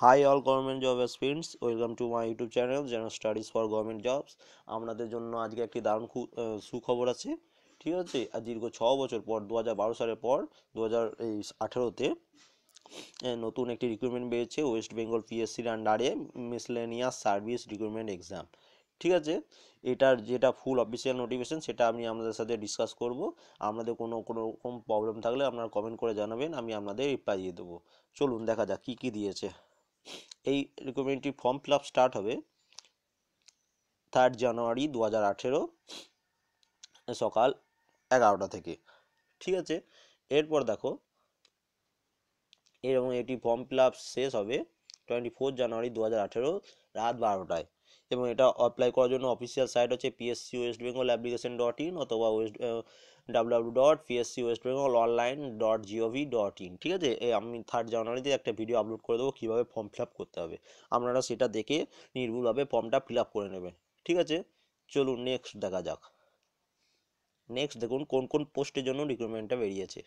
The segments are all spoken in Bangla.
Hi all government job aspirants, welcome to my YouTube channel General Studies for Government Jobs। আপনাদের জন্য আজকে একটি দারুণ সুখবর আছে। ঠিক আছে, আর দীর্ঘ 6 বছর পর 2012 সালের পর 2018-তে নতুন একটি রিক্রুটমেন্ট বেরিয়েছে ওয়েস্ট বেঙ্গল পিএসসির আন্ডারে মিসলেনিয়াস সার্ভিস রিক্রুটমেন্ট এক্সাম। ঠিক আছে, এটার যেটা ফুল অফিসিয়াল নোটিফিকেশন সেটা আমি আপনাদের সাথে ডিসকাস করব। আপনাদের কোনো রকম প্রবলেম থাকলে আপনারা কমেন্ট করে জানাবেন, আমি আপনাদের রিপ্লাই দিয়ে দেবো। চলুন দেখা যাক কী কী দিয়েছে। এই রিক্রুটমেন্টটি ফর্ম ফিল আপ স্টার্ট হবে 3 জানুয়ারি 2018 সকাল 11টা থেকে। ঠিক আছে, এরপর দেখো এবং এটি ফর্ম ফিল আপ শেষ হবে 24 জানুয়ারি 2018 রাত 12টায়। এবং এটা অ্যাপ্লাই করার জন্য অফিসিয়াল সাইট হচ্ছে PSC West Bengal application .in অথবা www.pscwestbengalonline.gov.in। ঠিক আছে, আমি 3 জানুয়ারিতে একটা ভিডিও আপলোড করে দেবো কীভাবে ফর্ম ফিল আপ করতে হবে, আপনারা সেটা দেখে নির্ভুলভাবে ফর্মটা ফিল আপ করে নেবেন। ঠিক আছে, চলুন নেক্সট দেখা যাক। নেক্সট দেখুন কোন কোন পোস্টের জন্য রিক্রুটমেন্টটা বেরিয়েছে।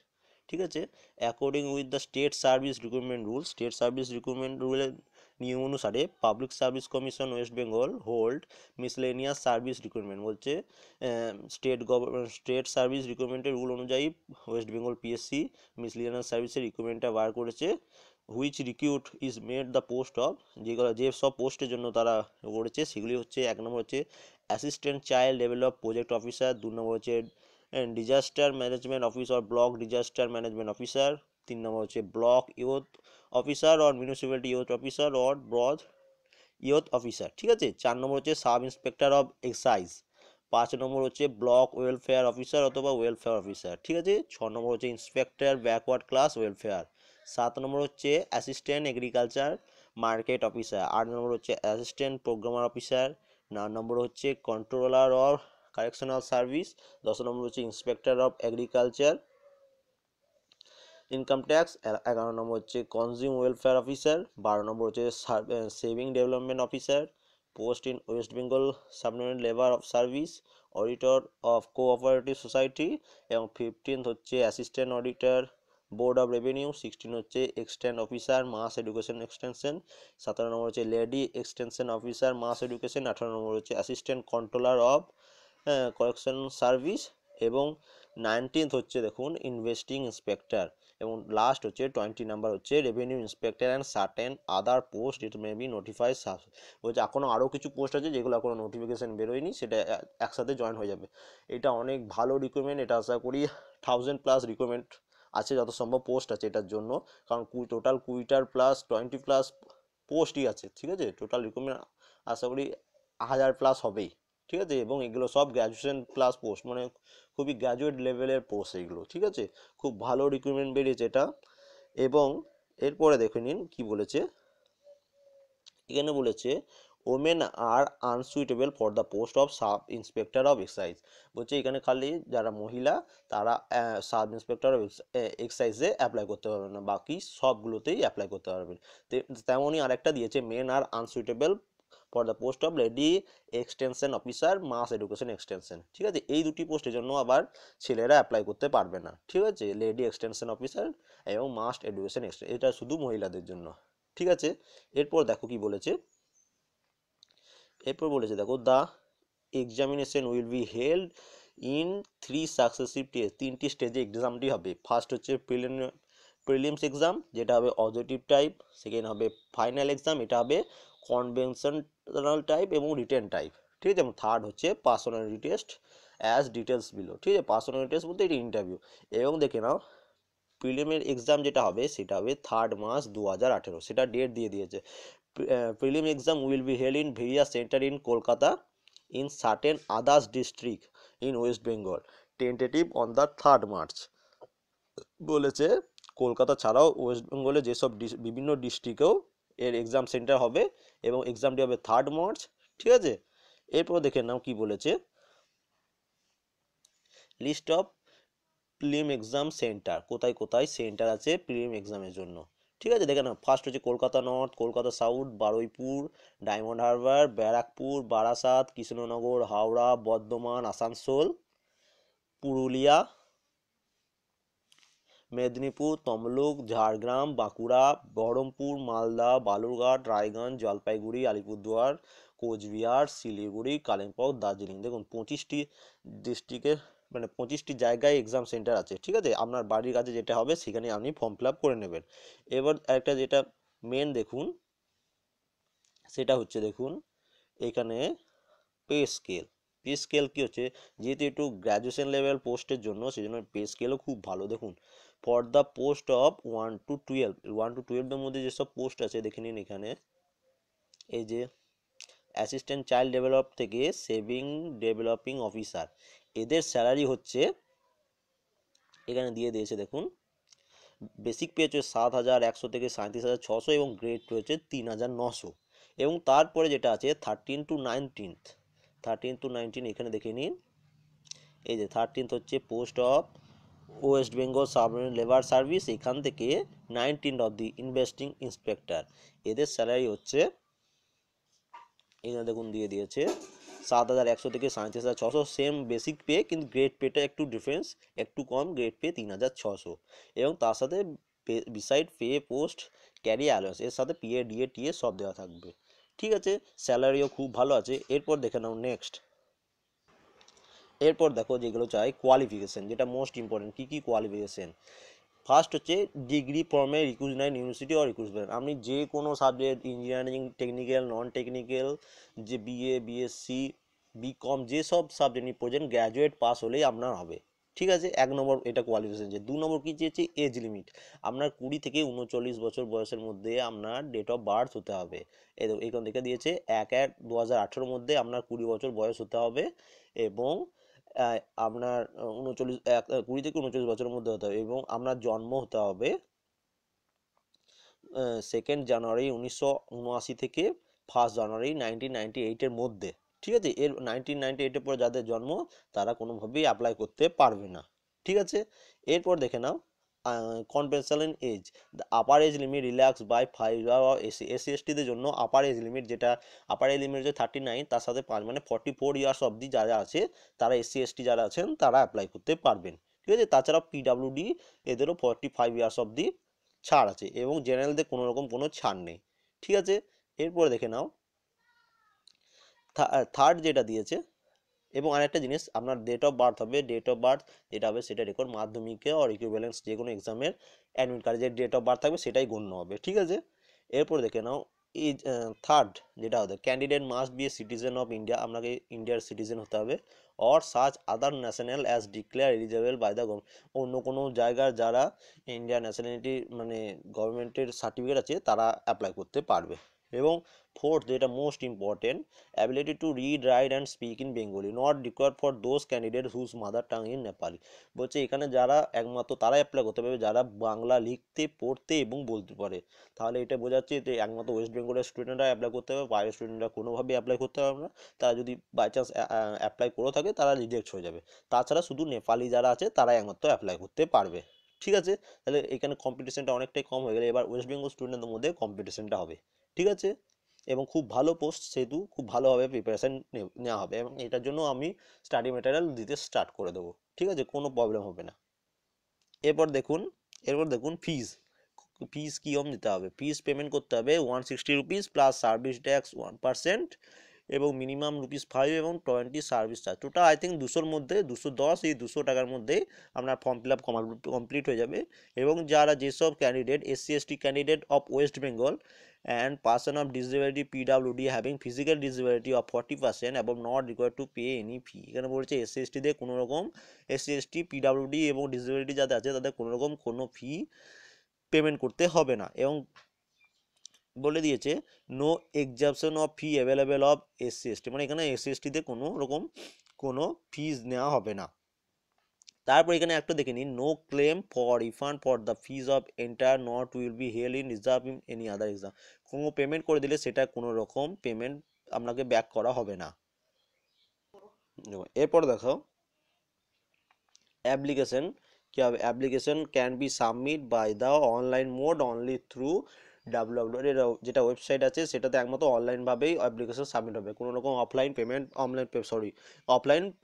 ঠিক আছে, according with the state service recruitment rule, state service recruitment রুলের নিয়ম অনুসারে public service commission West Bengal hold miscellaneous service recruitment বলছে। স্টেট সার্ভিস রিক্রুটমেন্টের রুল অনুযায়ী ওয়েস্ট বেঙ্গল পিএসসি মিসলেনিয়াস সার্ভিসের রিক্রুটমেন্টটা বার করেছে। Which recruit is made the post of, যেগুলো যে সব পোস্টের জন্য তারা করেছে সেগুলি হচ্ছে, 1 নম্বর হচ্ছে assistant child develop project officer, 2 নম্বর হচ্ছে disaster management officer block disaster management officer, 3 নম্বর হচ্ছে block youth officer or municipality youth officer or broad youth officer. ঠিক আছে, 4 নম্বর হচ্ছে সাব ইন্সপেক্টর অফ এক্সাইজ, 5 নম্বর হচ্ছে ব্লক ওয়েলফেয়ার অফিসার অথবা ওয়েলফেয়ার অফিসার। ঠিক আছে, 6 নম্বর হচ্ছে ইন্সপেক্টর ব্যাকওয়ার্ড ক্লাস ওয়েলফেয়ার, 7 নম্বর হচ্ছে অ্যাসিস্ট্যান্ট এগ্রিকালচার মার্কেট অফিসার, 8 নম্বর হচ্ছে অ্যাসিস্ট্যান্ট প্রোগ্রামার অফিসার, 9 নম্বর হচ্ছে কন্ট্রোলার অফ কারেকশনাল সার্ভিস, 10 নম্বর হচ্ছে inspector of agriculture income tax, 11 নম্বর হচ্ছে কনজিউম ওয়েলফেয়ার অফিসার, 12 নম্বর হচ্ছে saving development officer post in West Bengal subordinate labour service auditor of cooperative society, এবং 15th হচ্ছে assistant auditor board of revenue, 16 হচ্ছে extent officer mass education extension, 17 নম্বর হচ্ছে lady extension officer mass education, 18 নম্বর হচ্ছে assistant controller of correction service, এবং 19th হচ্ছে দেখুন ইনভেস্টিং ইন্সপেক্টর, এবং লাস্ট হচ্ছে 20 নাম্বার হচ্ছে revenue inspector and certain other post it may be notified sub. বলছে এখনও আরও কিছু পোস্ট আছে যেগুলো এখনও নোটিফিকেশান বেরোয়নি, সেটা একসাথে জয়েন হয়ে যাবে। এটা অনেক ভালো রিক্রুটমেন্ট, এটা আশা করি 1000+ রিক্রুটমেন্ট আছে, যত সম্ভব পোস্ট আছে এটার জন্য, কারণ টোটাল 20টার প্লাস 20+ পোস্টই আছে। ঠিক আছে, টোটাল রিক্রুটমেন্ট আশা করি 1000+ হবেই। ঠিক আছে, এবং এগুলো সব গ্র্যাজুয়েশন প্লাস পোস্ট, মানে খুবই গ্র্যাজুয়েট লেভেলের পোস্ট এগুলো। ঠিক আছে, খুব ভালো রিক্রুটমেন্ট বেরিয়েছে এটা। এবং এরপরে দেখে নিন কি বলেছে। এখানে বলেছে women are unsuitable for the post of sub inspector of excise. বলছে এখানে খালি যারা মহিলা তারা সাব ইন্সপেক্টর অফ এক্সাইজে অ্যাপ্লাই করতে পারবেন না, বাকি সবগুলোতেই অ্যাপ্লাই করতে পারবেন। তেমনই আরেকটা দিয়েছে men are unsuitable for the post of lady extension officer mass education extension. ঠিক আছে, এই দুটি পোস্টের জন্য আবার ছেলেরা অ্যাপ্লাই করতে পারবে না। ঠিক আছে, লেডি এক্সটেনশন অফিসার এবং মাস্ট এডুকেশন এক্সটেনশন, এটা শুধু মহিলাদের জন্য। ঠিক আছে, এরপর দেখো কি বলেছে। এরপর বলেছে দেখো the examination will be held in 3 successive stage, 3টি স্টেজে এক্সামটি হবে। ফার্স্ট হচ্ছে প্রিলিমস এক্সাম, যেটা হবে অবজেক্টিভ টাইপ, সেকেন্ড হবে ফাইনাল এক্সাম, এটা হবে কনভেনশনাল টাইপ এবং রিটেন টাইপ। ঠিক আছে, এবং থার্ড হচ্ছে personality test as details below. ঠিক আছে, পার্সোনালিটি টেস্ট বলতে এটা ইন্টারভিউ। এবং দেখে নাও প্রিলিমের এক্সাম যেটা হবে সেটা হবে 3 মার্চ 2018, সেটা ডেট দিয়ে দিয়েছে। Prelim exam will be held in various center in Kolkata in certain others district in West Bengal tentative on the 3rd March। বলেছে কলকাতা ছাড়াও ওয়েস্ট বেঙ্গলে যেসব বিভিন্ন ডিস্ট্রিক্টেও এর এক্সাম সেন্টার হবে, এবং এক্সামটি হবে 3rd মার্চ। ঠিক আছে, এরপর দেখে নাও কি বলেছে। List of prelim exam centre, কোথায় কোথায় সেন্টার আছে প্রিলিম এক্সামের জন্য। ঠিক আছে, দেখে নাও ফার্স্ট হচ্ছে কলকাতা নর্থ, কলকাতা সাউথ, বারুইপুর, ডায়মন্ড হারবার, ব্যারাকপুর, বারাসাত, কৃষ্ণনগর, হাওড়া, বর্ধমান, আসানসোল, পুরুলিয়া, মেদিনীপুর, তমলুক, ঝাড়গ্রাম, বাঁকুড়া, বহরমপুর, মালদা, বালুরঘাট, রায়গঞ্জ, জলপাইগুড়ি, আলিপুরদুয়ার, কোচবিহার, শিলিগুড়ি, কালিম্পং, দার্জিলিং। দেখুন 25টি ডিস্ট্রিক্টের মানে 25টি জায়গায় এক্সাম সেন্টার আছে। ঠিক আছে, আপনার বাড়ির কাছে যেটা হবে সেখানে আপনি ফর্ম ফিল আপ করে নেবেন। এবার একটা যেটা মেন দেখুন, সেটা হচ্ছে দেখুন এখানে পে স্কেল কি হচ্ছে, যেহেতু একটু গ্র্যাজুয়েশন লেভেল পোস্টের জন্য সেই জন্য পে স্কেলও খুব ভালো। দেখুন for the post of 1 to 12 এর মধ্যে যেসব পোস্ট আছে দেখে নিন এখানে, এই যে অ্যাসিস্ট্যান্ট চাইল্ড ডেভেলপ থেকে সেভিং ডেভেলপিং অফিসার, এদের স্যালারি হচ্ছে এখানে দিয়ে দিয়েছে দেখুন, বেসিক পে হচ্ছে 7,100 থেকে 37,600 এবং গ্রেড পে হচ্ছে 3,900। এবং তারপরে যেটা আছে 13 to 19 এখানে দেখে নিন, এই যে 13th হচ্ছে post of West Bengal submarine labour service, এখান থেকে 19 অফ দি ইনভেস্টিং ইন্সপেক্টর, এদের স্যালারি হচ্ছে এখানে দেখুন দিয়ে দিয়েছে 7,100 থেকে 37,600, সেম বেসিক পে কিন্তু গ্রেড পেটা একটু ডিফারেন্স, একটু কম, গ্রেড পে 3,600। এবং তার সাথে beside pay post carry allowance, এর সাথে পিএ ডিএ টিএ সব দেওয়া থাকবে। ঠিক আছে, স্যালারিও খুব ভালো আছে। এরপর দেখে নাও নেক্সট, এরপর দেখো যেগুলো চাই কোয়ালিফিকেশন, যেটা মোস্ট ইম্পর্টেন্ট। কী কী কোয়ালিফিকেশন? ফার্স্ট হচ্ছে degree from a recognised university or equivalent, আপনি যে কোনো subject engineering, technical, non technical, যে বিএ, বিএসসি, বিকম, যেসব সাবজেক্ট নিয়ে পড়ছেন গ্র্যাজুয়েট পাস হলেই আপনার হবে। ঠিক আছে, 1 নম্বর এটা কোয়ালিফিকেশন। যে 2 নম্বর কী চেয়েছে, এজ লিমিট, আপনার 20 থেকে 39 বছর বয়সের মধ্যে আপনার ডেট অফ বার্থ হতে হবে। এখান থেকে দিয়েছে 1/1/2018 মধ্যে আপনার 20 বছর বয়স হতে হবে এবং আপনার 20 থেকে 39 বছরের মধ্যে হতে হবে এবং আপনার জন্ম হতে হবে 2 জানুয়ারি 1979 থেকে 1 জানুয়ারি 1998-এর মধ্যে। ঠিক আছে, এর 1998-এর পরে যাদের জন্ম তারা কোনোভাবেই অ্যাপ্লাই করতে পারবে না। ঠিক আছে, এরপর দেখে নাও compensation age, the upper age limit relax by 5 SC এসটিদের জন্য আপার এজ লিমিট, যেটা আপার এজ লিমিট হচ্ছে 39, তার সাথে 5 মানে 44 ইয়ার্স অবধি যারা আছে তারা এসসি এসটি যারা আছেন তারা অ্যাপ্লাই করতে পারবেন। ঠিক আছে, তাছাড়া পিডাব্লিউডি এদেরও 45 ইয়ার্স অবধি ছাড় আছে এবং জেনারেলদের কোনো রকম কোনো ছাড় নেই। ঠিক আছে, এরপরে দেখে নাও থার্ড যেটা দিয়েছে। এবং আরেকটা জিনিস, আপনার ডেট অফ বার্থ হবে, ডেট অফ বার্থ যেটা হবে সেটা রেকর্ড মাধ্যমিকে অর ইকুইভ্যালেন্স যে কোনো এক্সামের অ্যাডমিট কার্ডে যে ডেট অফ বার্থ থাকবে সেটাই গণ্য হবে। ঠিক আছে, এরপর দেখে নাও এই থার্ড যেটা হবে, candidate must be a citizen of India, আপনাকে ইন্ডিয়ার সিটিজেন হতে হবে, or such other national as declare eligible by the government, অন্য কোনো জায়গার যারা ইন্ডিয়ান ন্যাশনালিটি মানে গভর্নমেন্টের সার্টিফিকেট আছে তারা অ্যাপ্লাই করতে পারবে। এবং ফোর্থ যেটা most important, ability to read write and speak in Bengali not required for those candidate whose mother tongue in Nepali, বলছে এখানে যারা একমাত্র তারা অ্যাপ্লাই করতে পারবে যারা বাংলা লিখতে, পড়তে এবং বলতে পারে। তাহলে এটা বোঝাচ্ছে যে একমাত্র ওয়েস্ট বেঙ্গলের স্টুডেন্টরা অ্যাপ্লাই করতে পারবে, বাইরের স্টুডেন্টরা কোনোভাবেই অ্যাপ্লাই করতে পারবে না। তারা যদি বাই চান্স অ্যাপ্লাই করে থাকে তারা রিজেক্ট হয়ে যাবে। তাছাড়া শুধু নেপালি যারা আছে তারাই একমাত্র অ্যাপ্লাই করতে পারবে। ঠিক আছে, তাহলে এখানে কম্পিটিশনটা অনেকটাই কম হয়ে গেলে এবার ওয়েস্ট বেঙ্গল স্টুডেন্টদের মধ্যে কম্পিটিশনটা হবে। ঠিক আছে, এবং খুব ভালো পোস্ট সেহেতু খুব ভালোভাবে প্রিপারেশান নেওয়া হবে এবং এটার জন্য আমি স্টাডি ম্যাটেরিয়াল দিতে স্টার্ট করে দেবো। ঠিক আছে, কোনো প্রবলেম হবে না। এরপর দেখুন, ফিজ কীরকম দিতে হবে। ফিজ পেমেন্ট করতে হবে 160 রুপিস প্লাস সার্ভিস ট্যাক্স 1% এবং মিনিমাম রুপিস 5 এবং 20 service charge, total I think 200-র মধ্যে 210, এই 200 টাকার মধ্যেই আপনার ফর্ম ফিল আপ কমপ্লিট হয়ে যাবে। এবং যারা যেসব candidate SC ST candidate of West Bengal and person of disability PWD having physical disability of 40% above not required to pay any fee, এখানে বলছে এসসি এসটিদের কোনো রকম এসসি এসটি পিডাব্লিউডি এবং ডিসেবিলিটি যাদের আছে তাদের কোনো রকম কোনো ফি পেমেন্ট করতে হবে না। এবং বলে দিয়েছে no exception of fee available of SC ST, মানে এখানে এসসি এসটিতে কোনো রকম কোনো ফিজ নেওয়া হবে না। তারপর এখানে একটা দেখে নিন, no claim for refund for the fees of enter not will be held in reserve in any other exam, কোনো পেমেন্ট করে দিলে সেটা কোনো রকম পেমেন্ট আপনাকে ব্যাক করা হবে না। এরপর দেখো অ্যাপ্লিকেশন কি হবে, application can be submit by the online mode only through W W যেটা ওয়েবসাইট আছে সেটাতে একমাত্র অনলাইনভাবেই অ্যাপ্লিকেশন সাবমিট হবে, কোনো রকম অফলাইন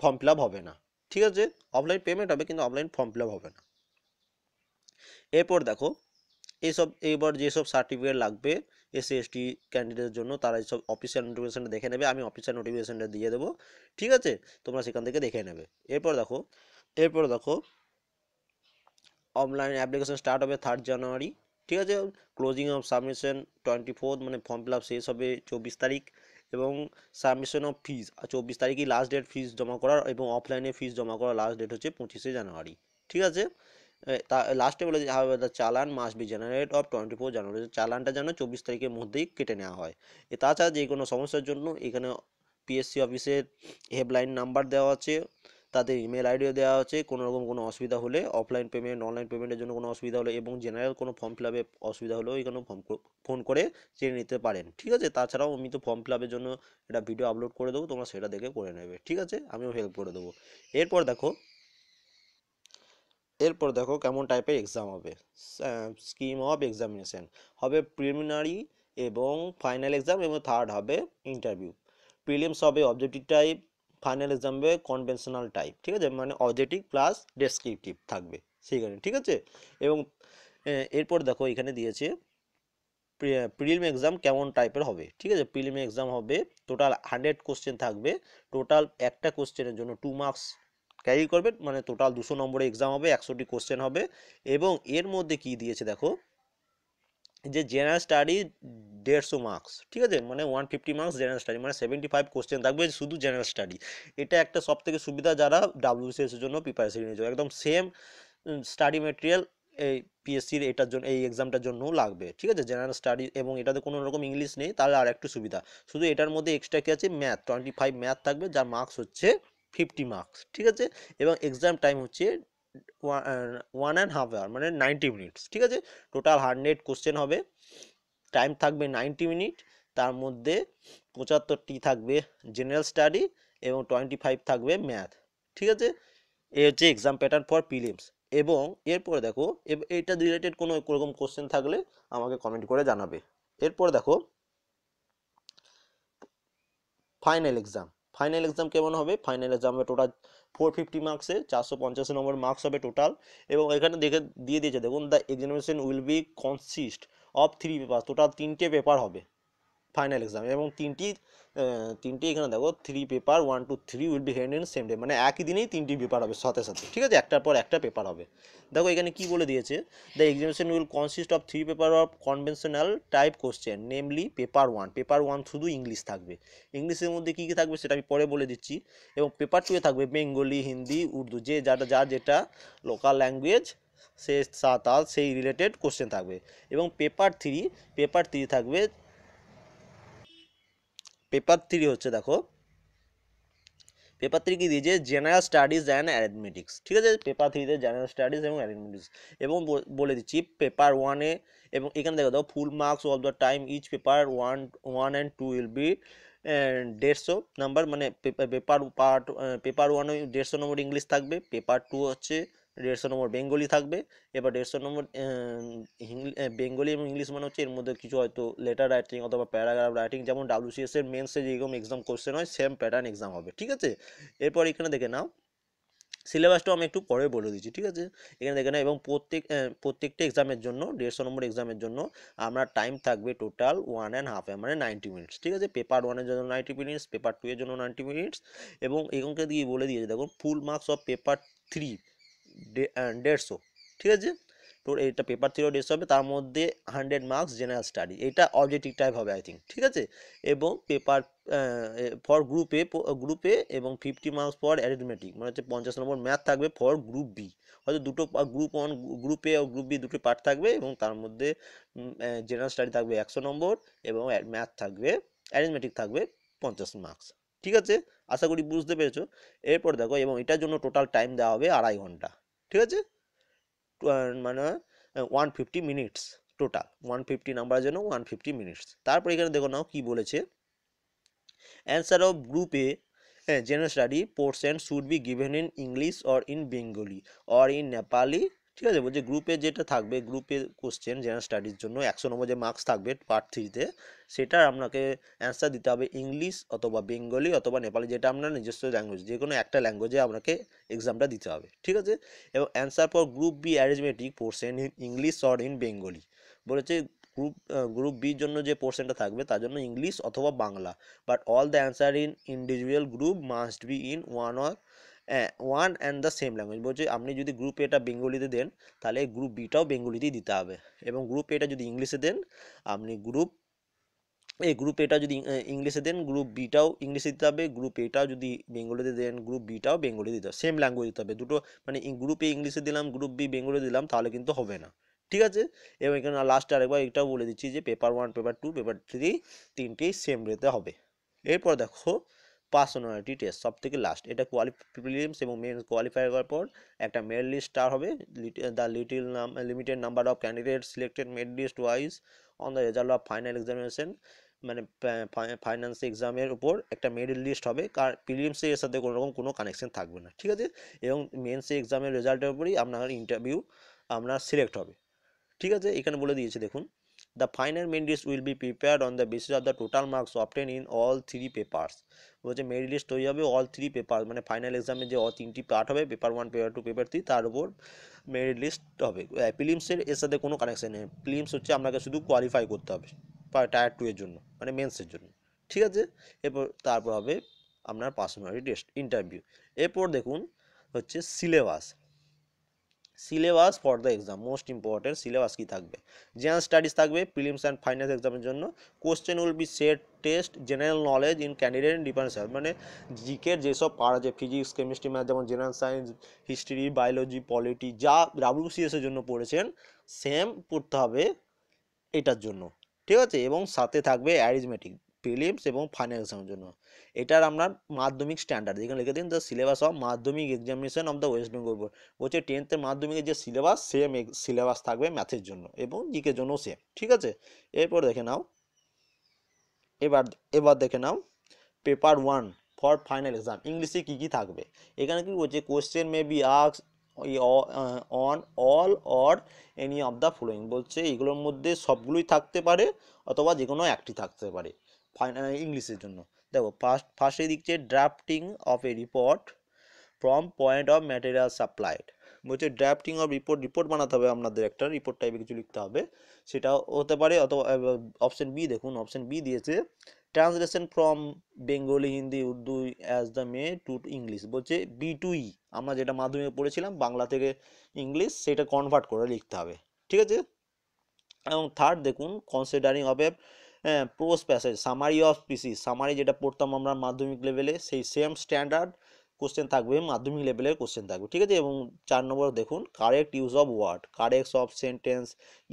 ফর্ম ফিল আপ হবে না। ঠিক আছে, অফলাইন পেমেন্ট হবে কিন্তু অফলাইন ফর্ম ফিল আপ হবে না। এরপর দেখো এবার যেসব সার্টিফিকেট লাগবে এসসি এসটি ক্যান্ডিডেটের জন্য, তারা এইসব অফিসিয়াল নোটিফিকেশনটা দেখে নেবে, আমি অফিসিয়াল নোটিফিকেশনটা দিয়ে দেবো, ঠিক আছে, তোমরা সেখান থেকে দেখে নেবে। এরপর দেখো অনলাইন অ্যাপ্লিকেশন স্টার্ট হবে 3 জানুয়ারি, ঠিক আছে। ক্লোজিং অফ সাবমিশন 24, মানে ফর্ম ফিল আপ শেষ হবে 24 তারিখ, এবং সাবমিশন অফ ফিজ 24 তারিখই লাস্ট ডেট ফিজ জমা করার, এবং অফলাইনে ফিজ জমা করার লাস্ট ডেট হচ্ছে 25শে জানুয়ারি, ঠিক আছে। তা লাস্টে বলে হাউএভার দ্য চালান মাস্ট বি জেনারেট অফ 24 জানুয়ারি, চালানটা যেন 24 তারিখের মধ্যেই কেটে নেওয়া হয়। তাছাড়া যে কোনো সমস্যার জন্য এখানে পিএসসি অফিসের হেল্পলাইন নাম্বার দেওয়া আছে, তাদের ইমেল আইডিও দেওয়া আছে, কোনো রকম কোনো অসুবিধা হলে, অফলাইন পেমেন্ট অনলাইন পেমেন্টের জন্য কোনো অসুবিধা হলে, এবং জেনারেল কোনো ফর্ম ফিল আপে অসুবিধা হলেও এখানে ফোন করে জেনে নিতে পারেন, ঠিক আছে। তাছাড়াও আমি তো ফর্ম ফিল আপের জন্য একটা ভিডিও আপলোড করে দেবো, তোমরা সেটা দেখে করে নেবে, ঠিক আছে, আমিও হেল্প করে দেবো। এরপর দেখো এরপর দেখো কেমন টাইপের এক্সাম হবে। স্কিম অফ এক্সামিনেশন হবে প্রিলিমিনারি এবং ফাইনাল এক্সাম, এবং থার্ড হবে ইন্টারভিউ। প্রিলিমস হবে অবজেক্টিভ টাইপ, ফাইনাল এক্সাম হবে কনভেনশনাল টাইপ, ঠিক আছে, মানে অবজেক্টিভ প্লাস ডেসক্রিপটিভ থাকবে সেইখানে, ঠিক আছে। এবং এরপর দেখো এখানে দিয়েছে প্রিলিম এক্সাম কেমন টাইপের হবে, ঠিক আছে। প্রিলিম এক্সাম হবে টোটাল 100 কোশ্চেন থাকবে, টোটাল একটা কোশ্চেনের জন্য 2 মার্কস ক্যারি করবে, মানে টোটাল 200 নম্বরের এক্সাম হবে, 100টি কোশ্চেন হবে। এবং এর মধ্যে কি দিয়েছে দেখো, যে জেনারেল স্টাডি 150 মার্কস, ঠিক আছে, মানে 150 মার্কস জেনারেল স্টাডি, মানে 75 কোশ্চেন থাকবে শুধু জেনারেল স্টাডি। এটা একটা সব থেকে সুবিধা যারা ডাব্লিউবিসিএস এর জন্য প্রিপারেশন নিয়ে যাবে, একদম সেম স্টাডি মেটেরিয়াল এই পিএসসির এটার জন্য এই এক্সামটার জন্যও লাগবে, ঠিক আছে, জেনারেল স্টাডি, এবং এটাতে কোনো রকম ইংলিশ নেই, তাহলে আর একটু সুবিধা। শুধু এটার মধ্যে এক্সট্রা কি আছে, ম্যাথ 25 ম্যাথ থাকবে, যার মার্কস হচ্ছে 50 মার্কস, ঠিক আছে। এবং এক্সাম টাইম হচ্ছে 1.5 আওয়ার, মানে 90 মিনিটস, ঠিক আছে। টোটাল 100 কোশ্চেন হবে, টাইম থাকবে 90 মিনিট, তার মধ্যে 75টি থাকবে জেনারেল স্টাডি এবং 25 থাকবে ম্যাথ, ঠিক আছে। এই হচ্ছে এক্সাম প্যাটার্ন ফর প্রিলিমস। এবং এরপরে দেখো এটা রিলেটেড কোনো রকম কোশ্চেন থাকলে আমাকে কমেন্ট করে জানাবে। এরপর দেখো ফাইনাল এক্সাম কেমন হবে। ফাইনাল এক্সাম হবে টোটাল 450 মার্কসে 485 নম্বর মার্কস হবে টোটাল। এবং এখানে দেখে দিয়ে দিয়েছে দেখুন, the examination will be consist of 3 paper, total 3টে পেপার হবে ফাইনাল এক্সাম, এবং তিনটি এখানে দেখো 3 paper 1 to 3 will be hanged in same day, মানে একই দিনেই 3টি পেপার হবে সাথে সাথে, ঠিক আছে, একটার পর একটা পেপার হবে। দেখো এখানে কি বলে দিয়েছে, the examination will consist of 3 paper of conventional type question, namely paper one শুধু ইংলিশ থাকবে, ইংলিশের মধ্যে কী কী থাকবে সেটা আমি পরে বলে দিচ্ছি। এবং পেপার 2 থাকবে বেঙ্গলি, হিন্দি, উর্দু, যার যেটা লোকাল ল্যাঙ্গুয়েজ সে তার সেই রিলেটেড কোশ্চেন থাকবে। এবং পেপার থ্রি থাকবে, পেপার 3 হচ্ছে দেখো, পেপার 3 কি দিয়েছে, জেনারেল স্টাডিজ অ্যান্ড অ্যারিথমেটিক্স, ঠিক আছে, পেপার 3তে জেনারেল স্টাডিজ এবং অ্যারিথমেটিক্স। এবং বলে দিচ্ছি পেপার 1-এ, এবং এখানে দেখো দাও full marks all the time each paper 1 and 2 will be 150 number, মানে পেপার 1 150 নম্বর ইংলিশ থাকবে, পেপার 2 হচ্ছে 150 নম্বর বেঙ্গলি থাকবে। এবার 150 নম্বর বেঙ্গলি এবং ইংলিশ মানে হচ্ছে এর মধ্যে কিছু হয়তো লেটার রাইটিং অথবা প্যারাগ্রাফ রাইটিং, যেমন ডাব্লিউসিএস এর মেন্সে যেরকম এক্সাম কোশ্চেন হয় সেম প্যাটার্ন এক্সাম হবে, ঠিক আছে। এরপর এখানে দেখে নাও, সিলেবাসটাও আমি একটু পরে বলে দিচ্ছি, ঠিক আছে, এখানে দেখে নাও। এবং প্রত্যেকটা এক্সামের জন্য 150 নম্বর এক্সামের জন্য আমরা টাইম থাকবে টোটাল 1.5 মানে 90 মিনিটস, ঠিক আছে। পেপার 1-এর জন্য 90 মিনিটস, পেপার 2 এর জন্য 90 মিনিটস। এবং এখানকে দিয়ে বলে দিয়েছে দেখো, ফুল মার্কস অফ পেপার 3 150, ঠিক আছে। তো এটা পেপার 3 150 হবে, তার মধ্যে 100 মার্কস জেনারেল স্টাডি, এটা অবজেক্টিভ টাইপ হবে আই থিঙ্ক, ঠিক আছে। এবং পেপার ফর গ্রুপে এবং 50 মার্কস ফর অ্যারিথমেটিক, মানে হচ্ছে 50 নম্বর ম্যাথ থাকবে ফর গ্রুপ বি, হয়তো দুটো গ্রুপ 1 গ্রুপ এ ও গ্রুপ বি দুটো পার্ট থাকবে, এবং তার মধ্যে জেনারেল স্টাডি থাকবে 100 নম্বর, এবং ম্যাথ থাকবে, অ্যারিথমেটিক থাকবে 50 মার্কস, ঠিক আছে। আশা করি বুঝতে পেরেছো। এরপর দেখো, এবং এটার জন্য টোটাল টাইম দেওয়া হবে 2.5 ঘন্টা, ঠিক আছে, মানে 150 মিনিটস, টোটাল 150 নাম্বারের জন্য 150 মিনিটস। তারপর এখানে দেখো নাও কি বলেছে, answer of group a general study portion should be given in English or in Bengali or in Nepali, ঠিক আছে। বলছে গ্রুপে যেটা থাকবে, গ্রুপে কোশ্চেন জেনারেল স্টাডির জন্য 100 নম্বর যে মার্কস থাকবে পার্ট 3-তে, সেটা আপনাকে অ্যান্সার দিতে হবে ইংলিশ অথবা বেঙ্গলি অথবা নেপালি, যেটা আপনার নিজস্ব ল্যাঙ্গুয়েজ, যে কোনো একটা ল্যাঙ্গুয়েজে আপনাকে এক্সামটা দিতে হবে। ঠিক আছে। এবং answer for group B arithmetic portion in English or in Bengali. বলেছে গ্রুপ বির জন্য যে পোর্শনটা থাকবে তার জন্য ইংলিশ অথবা Bangla, but all the answer in individual group must be in one and the same language. বলছে আপনি যদি গ্রুপ এটা বেঙ্গলিতে দেন তাহলে গ্রুপ বিটাও বেঙ্গলিতেই দিতে হবে, এবং গ্রুপ এটা যদি ইংলিশে দেন, আপনি গ্রুপ এটা যদি ইংলিশে দেন, গ্রুপ বিটাও ইংলিশে দিতে হবে, গ্রুপ এটাও যদি বেঙ্গলিতে দেন, গ্রুপ বিটাও বেঙ্গলি দিতে হবে, সেম ল্যাঙ্গুয়েজ দিতে হবে দুটো। মানে গ্রুপ এ ইংলিশে দিলাম, গ্রুপ বি বেঙ্গলি দিলাম, তাহলে কিন্তু হবে না। ঠিক আছে। এবং এখানে লাস্টে আরেকবার এটাও বলে দিচ্ছি যে পেপার 1, পেপার 2, পেপার 3 তিনটেই সেম রেতে হবে। এরপর দেখো পার্সোনালিটি টেস্ট, সব থেকে লাস্ট। এটা প্রিলিমস এবং মেন্স কোয়ালিফাই করার পর একটা মেরিট লিস্ট স্টার হবে। The limited number of candidate selected merit list wise on the result of final examination, মানে ফাইন্যান্স এক্সামের উপর একটা মেরিট লিস্ট হবে, কার প্রিলিমসে এর সাথে কোনো রকম কোনো কানেকশন থাকবে না। ঠিক আছে। এবং মেন্সে এক্সামের রেজাল্টের উপরই আপনার ইন্টারভিউ আপনার সিলেক্ট হবে। ঠিক আছে। এখানে বলে দিয়েছে দেখুন, the final merit list will be prepared on the basis of the total marks obtain in all 3 papers. বলছে মেরিট লিস্ট তৈরি হবে অল 3 পেপার, মানে ফাইনাল এক্সামে যে 3টি পার্ট হবে, পেপার 1, পেপার 2, পেপার 3, তার উপর মেরিট লিস্ট হবে। প্রিলিমসের এর সাথে কোনো কানেকশন নেই। প্রিলিমস হচ্ছে আপনাকে শুধু কোয়ালিফাই করতে হবে টায়ার 2 এর জন্য, মানে মেন্সের জন্য। ঠিক আছে। এরপর তারপর হবে আপনার পার্সোনালিটি টেস্ট, ইন্টারভিউ। এরপর দেখুন হচ্ছে syllabus for the exam, most important. Syllabus কি থাকবে? জেনারেল স্টাডিজ থাকবে প্রিলিমস অ্যান্ড ফাইনাল এক্সামের জন্য। Question will be set test general knowledge in candidate difference, মানে জিকের যেসব পারা যায়, ফিজিক্স, কেমিস্ট্রি, ম্যাথ, যেমন general science, history, biology, polity, যা ডাব্লিউবিসিএস এর জন্য পড়েছেন সেম পড়তে হবে এটার জন্য। ঠিক আছে। এবং সাথে থাকবে অ্যারিথমেটিক প্রিলিমস এবং ফাইনাল এক্সামের জন্য। এটার আপনার মাধ্যমিক স্ট্যান্ডার্ড এখানে লিখে দিন, দ্য সিলেবাস অফ মাধ্যমিক examination of the West Bengal board. বলছে 10th মাধ্যমিকের যে সিলেবাস, সেম সিলেবাস থাকবে ম্যাথের জন্য এবং জিকের জন্য সেম। ঠিক আছে। এরপর দেখে নাও, এবার এবার দেখে নাও পেপার 1 ফর ফাইনাল এক্সাম, ইংলিশে কী কী থাকবে। এখানে কি বলছে, question may be asked on all or any of the following. বলছে এগুলোর মধ্যে সবগুলোই থাকতে পারে অথবা যে কোনো একটি থাকতে পারে ইংলিশের জন্য। দেখো ফার্স্টে দিচ্ছে drafting of A report from point of material supplied. বলছে ড্রাফটিং অফ রিপোর্ট বানাতে হবে, আপনাদের একটা রিপোর্ট টাইপের কিছু লিখতে হবে, সেটাও হতে পারে। অথবা অপশন বি দেখুন, অপশন বি দিয়েছে translation from Bengali, Hindi, Urdu as the May to English. বলছে B2E, আমরা যেটা মাধ্যমিকে পড়েছিলাম বাংলা থেকে ইংলিশ, সেটা কনভার্ট করে লিখতে হবে। ঠিক আছে। এবং থার্ড দেখুন, considering of A pros passage summary of species, summary যেটা পড়তাম আমরা মাধ্যমিক লেভেলে, সেই সেম স্ট্যান্ডার্ড কোশ্চেন থাকবে, মাধ্যমিক লেভেলের কোশ্চেন থাকবে। ঠিক আছে। এবং 4 নম্বর দেখুন, correct use of word, correct of sentence,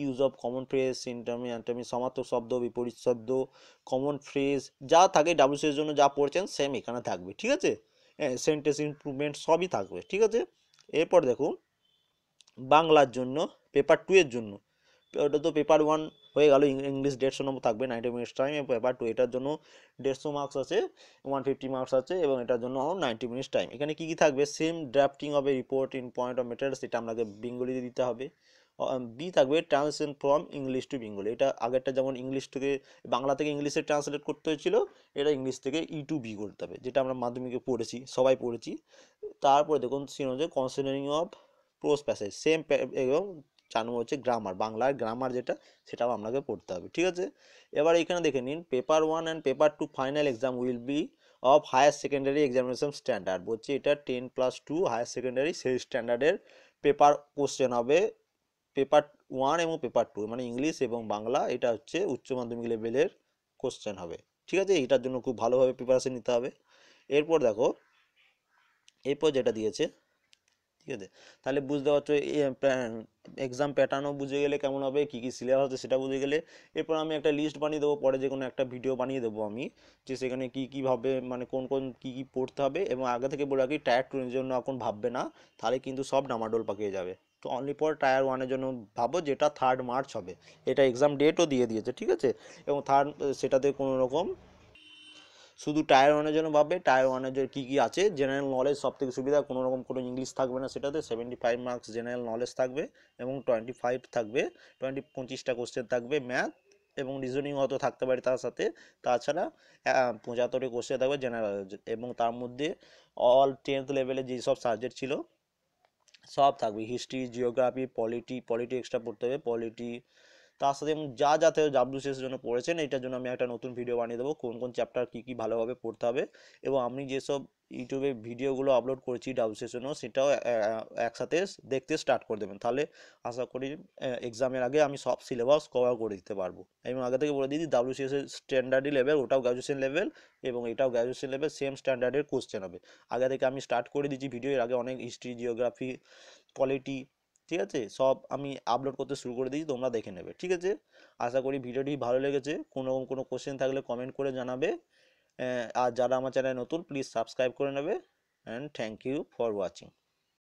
use of common phrase, synonym, antonym, সমার্থক শব্দ, বিপরীত শব্দ, কমন ফ্রেজ যা থাকে ডাব্লিউসি এর জন্য যা পড়ছেন সেম এখানে থাকবে। ঠিক আছে। সেন্টেন্স ইমপ্রুভমেন্ট সবই থাকবে। ঠিক আছে। এরপর দেখুন বাংলার জন্য পেপার 2 এর জন্য, ওটা তো পেপার 1 হয়ে গেল, ইংলিশ 150 নম্বর থাকবে, 90 মিনিটস টাইম। পেপার 2 এটার জন্য 150 মার্কস আছে, 150 মার্কস আছে, এবং এটার জন্য 90 মিনিটস টাইম। এখানে কি কি থাকবে, same drafting of A report in point of matter, সেটা আপনাকে বেঙ্গলিতে দিতে হবে। বি থাকবে translation from English to Bengali, এটা আগেরটা যেমন ইংলিশ থেকে বাংলা থেকে ইংলিশে ট্রান্সলেট করতে হয়েছিল, এটা ইংলিশ থেকে E to B করতে হবে, যেটা আমরা মাধ্যমিকে পড়েছি, সবাই পড়েছি। তারপরে দেখুন সিন হচ্ছে considering of pros passage, same. এবং 4 নম্বর হচ্ছে গ্রামার, বাংলার গ্রামার যেটা, সেটাও আপনাকে পড়তে হবে। ঠিক আছে। এবার এখানে দেখে নিন, paper 1 and paper 2 final exam will be of higher secondary examination standard. বলছে এটা 10+2 হায়ার সেকেন্ডারি, সেই স্ট্যান্ডার্ডের পেপার কোশ্চেন হবে পেপার 1 এবং পেপার 2, মানে ইংলিশ এবং বাংলা, এটা হচ্ছে উচ্চ মাধ্যমিক লেভেলের কোশ্চেন হবে। ঠিক আছে। এটার জন্য খুব ভালোভাবে প্রিপারেশন নিতে হবে। এরপর দেখো, এরপর যেটা দিয়েছে, ঠিক আছে, তাহলে বুঝতে পারছো এক্সাম প্যাটার্নও বুঝে গেলে কেমন হবে, কী কী সিলেবাস আছে সেটা বুঝে গেলে। এরপর আমি একটা লিস্ট বানিয়ে দেবো, পরে যে কোনো একটা ভিডিও বানিয়ে দেবো আমি, যে সেখানে কী কীভাবে মানে কোন কোন কী কী পড়তে হবে। এবং আগে থেকে বলে রাখি, টায়ার 2 এর জন্য এখন ভাববে না, তাহলে কিন্তু সব ডামাডোল পাকিয়ে যাবে। তো অনলি ফর টায়ার 1 এর জন্য ভাবো, যেটা 3 মার্চ হবে। এটা এক্সাম ডেটও দিয়ে দিয়েছে। ঠিক আছে। এবং সেটাতে কোনো রকম শুধু টায়ার ওয়ানের জন্য ভাববে, টায়ার ওয়ানের জন্য কী কী আছে, জেনারেল নলেজ সব থেকে সুবিধা, কোনো রকম কোনো ইংলিশ থাকবে না সেটাতে, 75 মার্কস জেনারেল নলেজ থাকবে এবং 25 থাকবে, 25টা কোশ্চেন থাকবে ম্যাথ এবং রিজনিং হয়তো থাকতে পারে তার সাথে। তাছাড়া 75টি কোশ্চেন থাকবে জেনারেল, এবং তার মধ্যে অল 10th লেভেলে যেসব সাবজেক্ট ছিল সব থাকবে, হিস্ট্রি, জিওগ্রাফি, পলিটি এক্সট্রা পড়তে হবে, পলিটি। তার সাথে এবং যা যাতে ডাব্লিউসিএস এর জন্য পড়েছেন এটার জন্য আমি একটা নতুন ভিডিও বানিয়ে দেবো, কোন কোন চ্যাপ্টার কী কী ভালোভাবে পড়তে হবে, এবং আমি যেসব ইউটিউবে ভিডিওগুলো আপলোড করেছি ডাব্লিউসিএস জন্য সেটাও একসাথে দেখতে স্টার্ট করে দেবেন, তাহলে আশা করি এক্সামের আগে আমি সব সিলেবাস কভার করে দিতে পারবো। এবং আগে থেকে বলে দিই ডাব্লিউসিএস এর স্ট্যান্ডার্ডই লেভেল, ওটাও গ্র্যাজুয়েশন লেভেল এবং এটাও গ্র্যাজুয়েশন লেভেল, সেম স্ট্যান্ডার্ডের কোশ্চেন হবে। আগে থেকে আমি স্টার্ট করে দিচ্ছি ভিডিও, এর আগে অনেক হিস্ট্রি, জিওগ্রাফি, পলিটি, ঠিক আছে, সব আমি আপলোড করতে শুরু করে দিয়েছি, তোমরা দেখে নেবে, ঠিক আছে। আশা করি ভিডিওটি ভালো লেগেছে, কোনো কোশ্চেন থাকলে কমেন্ট করে জানাবে, আর যারা আমার চ্যানেলে নতুন প্লিজ সাবস্ক্রাইব করে নেবে, and thank you for watching.